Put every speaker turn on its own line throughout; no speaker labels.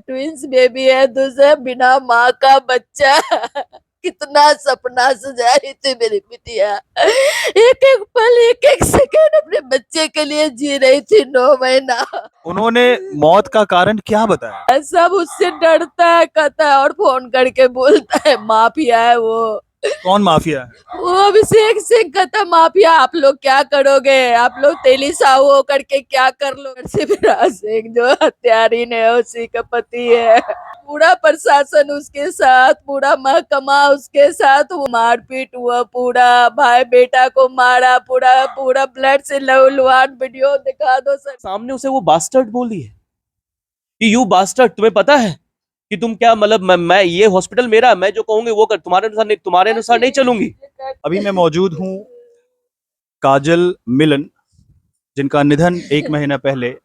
Twins baby है, दूसरा बिना माँ का बच्चा। कितना सपना सजा रही थी मेरी बिटिया। एक एक पल, एक एक सेकंड अपने बच्चे के लिए जी रही थी, 9 महीना।
उन्होंने मौत का कारण क्या बताया?
सब उससे डरता है, कहता है और फोन करके बोलता है माफिया है वो।
कौन माफिया है?
वो अभिषेक सिंह कहता माफिया, आप लोग क्या करोगे, आप लोग तेली साहू करके क्या कर लो। शिवराज सिंह जो हत्यारीन है उसी का पति है। पूरा प्रशासन उसके साथ, पूरा महकमा उसके साथ। वो मारपीट हुआ, पूरा भाई बेटा को मारा, पूरा पूरा ब्लड से लहूलुहान। वीडियो दिखा दो सर।
सामने उसे वो बास्टर्ड बोली है कि यू बास्टर्ड, तुम्हें पता है कि तुम क्या, मतलब मैं ये हॉस्पिटल मेरा, मैं जो कहूंगी वो कर, तुम्हारे अनुसार नहीं चलूंगी।
अभी मैं मौजूद हूँ काजल मिलन, जिनका निधन 1 महीना पहले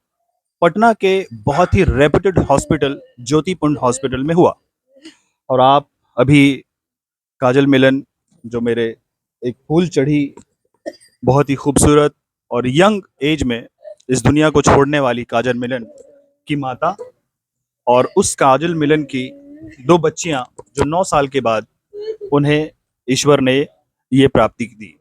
पटना के बहुत ही रेप्यूटेड हॉस्पिटल ज्योति पुंज हॉस्पिटल में हुआ। और आप अभी काजल मिलन, जो मेरे एक फूल चढ़ी बहुत ही खूबसूरत और यंग एज में इस दुनिया को छोड़ने वाली काजल मिलन की माता, और उस काजल मिलन की 2 बच्चियां जो 9 साल के बाद उन्हें ईश्वर ने ये प्राप्ति दी।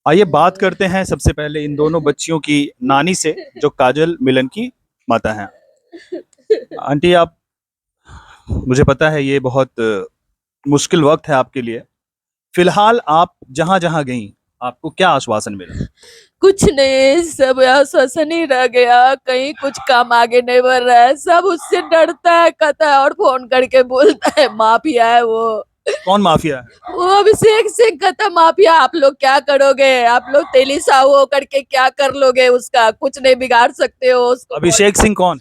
आइए बात करते हैं सबसे पहले इन दोनों बच्चियों की नानी से, जो काजल मिलन की माता हैं। आंटी, आप, मुझे पता है ये बहुत मुश्किल वक्त है आपके लिए। फिलहाल आप जहां जहां गई, आपको क्या आश्वासन मिला?
कुछ नहीं, सब आश्वासन ही रह गया, कहीं कुछ काम आगे नहीं बढ़ रहा है। सब उससे डरता है, कहता है और फोन करके बोलता है माफिया है वो।
कौन माफिया है?
वो अभिषेक सिंह कहता माफिया, आप लोग क्या करोगे, आप लोग तेली साहू करके क्या कर लोगे, उसका कुछ नहीं बिगाड़ सकते हो उसको।
अभिषेक सिंह कौन?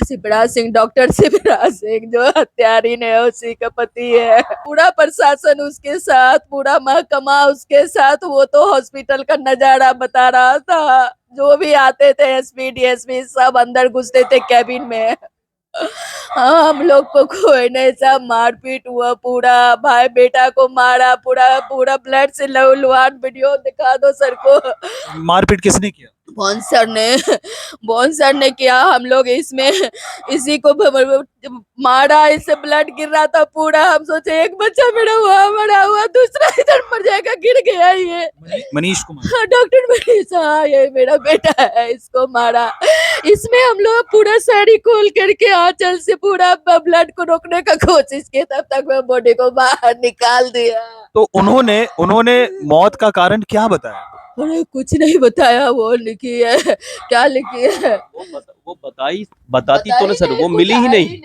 शिवराज सिंह, डॉक्टर शिवराज सिंह जो हत्यारीन है उसी का पति है। पूरा प्रशासन उसके साथ, पूरा महकमा उसके साथ। वो तो हॉस्पिटल का नजारा बता रहा था। जो भी आते थे एसपी डीएसपी सब अंदर घुसते थे कैबिन में। हाँ, हम लोग को कोई नहीं, सब मारपीट हुआ, पूरा भाई बेटा को मारा, पूरा पूरा ब्लड से लहूलुहान। वीडियो दिखा दो सर को।
मारपीट किसने किया?
बॉन्सर ने किया। हम लोग इसमें इसी को मारा, इससे ब्लड गिर रहा था पूरा। हम सोचे एक बच्चा मेरा हुआ मरा हुआ, दूसरा इधर मर जाएगा, गिर गया ये।
मनीष कुमार।
हाँ, डॉक्टर मनीष, हाँ ये मेरा बेटा है, इसको मारा। इसमें हम लोग पूरा साड़ी खोल करके आंचल से पूरा ब्लड को रोकने का कोशिश किया, तब तक मैं बॉडी को बाहर निकाल दिया।
तो उन्होंने उन्होंने मौत का कारण क्या बताया?
अरे कुछ नहीं बताया। वो लिखी है, क्या लिखी है,
वो बताती तो ना सर, वो मिली ही नहीं।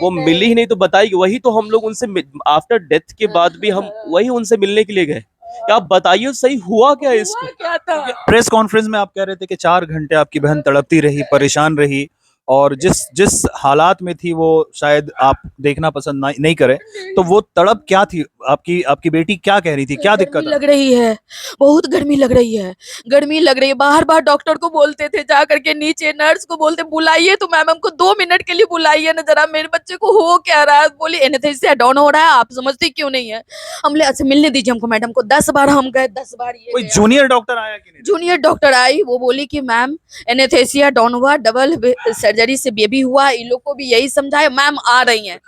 वो मिली ही नहीं तो बताएगी। वही तो हम लोग उनसे आफ्टर डेथ के बाद भी हम वही उनसे मिलने के लिए गए। क्या आप बताइए सही हुआ क्या इसको?
क्या था।
प्रेस कॉन्फ्रेंस में आप कह रहे थे कि 4 घंटे आपकी बहन तड़पती रही, परेशान रही, और जिस जिस हालात में थी वो शायद आप देखना पसंद नहीं करें। तो वो तड़प क्या थी? आपकी आपकी बेटी क्या कह रही थी, क्या दिक्कत
गर्मी लग रही है, बहुत गर्मी लग रही है, गर्मी लग रही है। बार बार डॉक्टर को बोलते थे, जा करके नीचे नर्स को बोलते बुलाइए तो मैम हमको 2 मिनट के लिए बुलाइए ना जरा, मेरे बच्चे को हो क्या रहा है। बोली एनेस्थीसिया डाउन हो रहा है, आप समझते क्यों नहीं है। हमने अच्छा मिलने दीजिए हमको मैडम को। 10 बार हम गए, 10 बार ये
कोई
गया।
जूनियर डॉक्टर आया कि नहीं?
जूनियर डॉक्टर आई, वो बोली कि मैम एनेस्थीसिया डाउन हुआ, डबल सर्जरी से बेबी हुआ। इन लोग को भी यही समझाया, मैम आ रही हैं,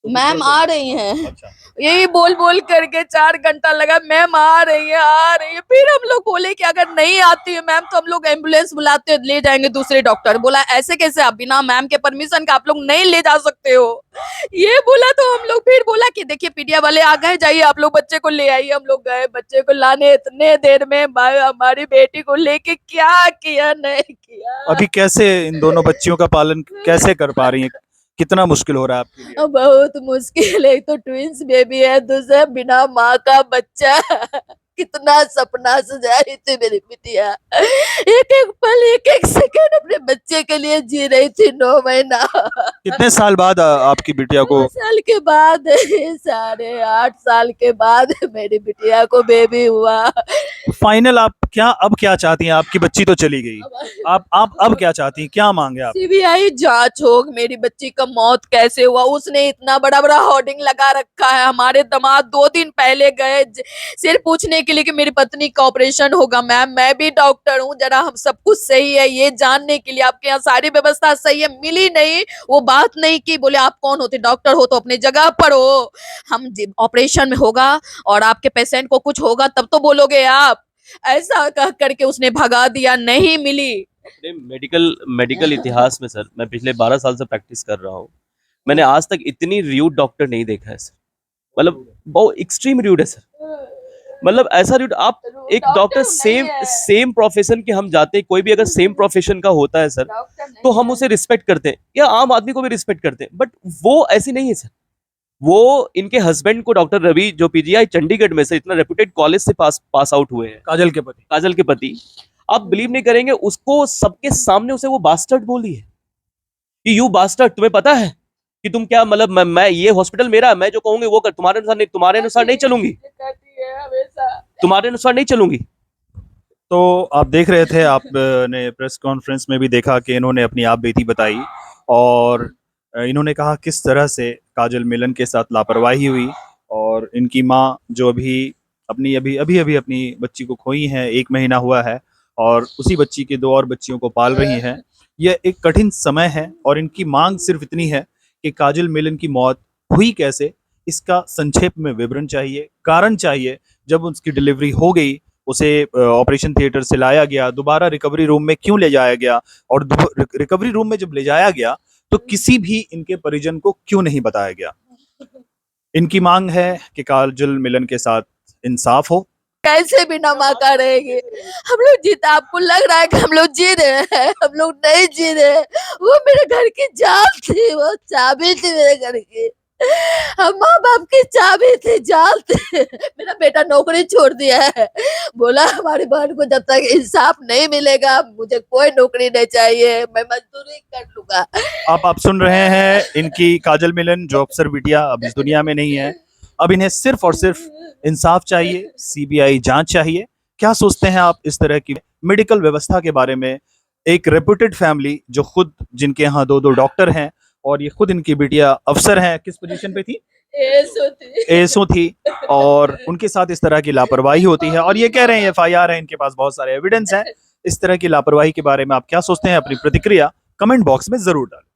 मैम आ रही हैं।
अच्छा।
यही बोल बोल करके 4 घंटा लगा, मैम आ रही है, आ रही है। फिर हम लोग बोले कि अगर नहीं आती है मैम तो हम लोग एम्बुलेंस बुलाते ले जाएंगे दूसरे डॉक्टर। बोला ऐसे कैसे, आप बिना मैम के परमिशन का आप लोग नहीं ले जा सकते हो। ये बोला तो हम लोग फिर बोला कि देखिए पीडिया वाले आ गए, जाइए आप लोग बच्चे को ले आइए। हम लोग गए, बच्चे को लाने इतने देर में हमारी बेटी को लेके क्या किया नहीं किया।
अभी कैसे इन दोनों बच्चियों का पालन कैसे कर पा रही हैं? कितना मुश्किल हो रहा है आपके लिए?
बहुत मुश्किल है। एक तो ट्विंस बेबी है, दूसरा बिना माँ का बच्चा। कितना सपना सजा रही थी मेरी बिटिया। एक एक पल, एक एक सेकंड अपने बच्चे के लिए जी रही थी, 9 महीना।
कितने साल बाद आपकी बिटिया को?
9 साल के बाद, 8.5 साल के बाद मेरी बिटिया को बेबी हुआ।
फाइनल आप क्या, अब क्या चाहती हैं? आपकी बच्ची तो चली गई, आप अब क्या चाहती हैं, क्या मांगे आप?
सीबीआई जांच हो, मेरी बच्ची का मौत कैसे हुआ। उसने इतना बड़ा बड़ा होर्डिंग लगा रखा है। हमारे दामाद 2 दिन पहले गए सिर्फ पूछने के लिए कि मेरी पत्नी का ऑपरेशन होगा। मैम मैं भी डॉक्टर हूँ, जरा हम सब कुछ सही है ये जानने के लिए। आपके यहाँ सारी व्यवस्था सही है, मिली नहीं वो बात नहीं की। बोले आप कौन होते, डॉक्टर हो तो अपने जगह पर हो, हम ऑपरेशन में होगा और आपके पेशेंट को कुछ होगा तब तो बोलोगे आप। ऐसा कह करके उसने भगा दिया, नहीं मिली।
अपने मेडिकल इतिहास में सर, मैं पिछले 12 साल से प्रैक्टिस कर रहा हूँ, मैंने आज तक इतनी र्यूड डॉक्टर नहीं देखा है सर। मतलब बहुत एक्सट्रीम र्यूड है सर। मतलब ऐसा र्यूड, आप एक डॉक्टर सेम प्रोफेशन के हम जाते हैं, कोई भी अगर सेम प्रोफेशन का होता है सर तो हम उसे रिस्पेक्ट करते हैं, या आम आदमी को भी रिस्पेक्ट करते हैं, बट वो ऐसी नहीं है सर। वो इनके हस्बैंड को डॉक्टर रवि जो पीजीआई चंडीगढ़ में से इतना रेप्यूटेड कॉलेज से पास आउट हुए हैं, काजल के पति, आप बिलीव नहीं करेंगे, उसको सबके सामने उसे वो बास्टर्ड बोली है कि यू बास्टर्ड, तुम्हें पता है कि तुम क्या, मतलब मैं ये हॉस्पिटल मेरा, मैं जो कहूंगी वो कर, तुम्हारे अनुसार नहीं, तुम्हारे अनुसार नहीं चलूंगी, तुम्हारे अनुसार नहीं चलूंगी।
तो आप देख रहे थे, आपने प्रेस कॉन्फ्रेंस में भी देखा कि इन्होंने अपनी आप बीती बताई और इन्होंने कहा किस तरह से काजल मिलन के साथ लापरवाही हुई और इनकी माँ जो अभी अभी अपनी बच्ची को खोई हैं, 1 महीना हुआ है और उसी बच्ची के 2 और बच्चियों को पाल रही हैं। यह एक कठिन समय है और इनकी मांग सिर्फ इतनी है कि काजल मिलन की मौत हुई कैसे, इसका संक्षेप में विवरण चाहिए, कारण चाहिए। जब उसकी डिलीवरी हो गई, उसे ऑपरेशन थिएटर से लाया गया, दोबारा रिकवरी रूम में क्यों ले जाया गया और रिकवरी रूम में जब ले जाया गया तो किसी भी इनके परिजन को क्यों नहीं बताया गया। इनकी मांग है कि काजल मिलन के साथ इंसाफ हो।
कैसे भी नमा करेंगे हम लोग, जीता आपको लग रहा है कि हम लोग जी रहे हैं, हम लोग नहीं जी रहे। वो मेरे घर की जान थी, वो चाबी थी मेरे घर की, हम माँ बाप की चाबी थी, जान थी। मेरा बेटा नौकरी छोड़ दिया है, बोला हमारी बहन को जब तक इंसाफ नहीं मिलेगा मुझे कोई नौकरी नहीं चाहिए, मैं मजदूरी कर लूंगा।
आप सुन रहे हैं इनकी काजल मिलन जो अफसर बिटिया अब इस दुनिया में नहीं है। अब इन्हें सिर्फ और सिर्फ इंसाफ चाहिए, सीबीआई जांच चाहिए। क्या सोचते हैं आप इस तरह की मेडिकल व्यवस्था के बारे में? एक रेप्यूटेड फैमिली जो खुद, जिनके यहाँ 2 डॉक्टर हैं और ये खुद इनकी बिटिया अफसर हैं, किस पोजीशन पे थी? एएसओ थी और उनके साथ इस तरह की लापरवाही होती है और ये कह रहे हैं एफआईआर है, इनके पास बहुत सारे एविडेंस हैं। इस तरह की लापरवाही के बारे में आप क्या सोचते हैं? अपनी प्रतिक्रिया कमेंट बॉक्स में जरूर डालें।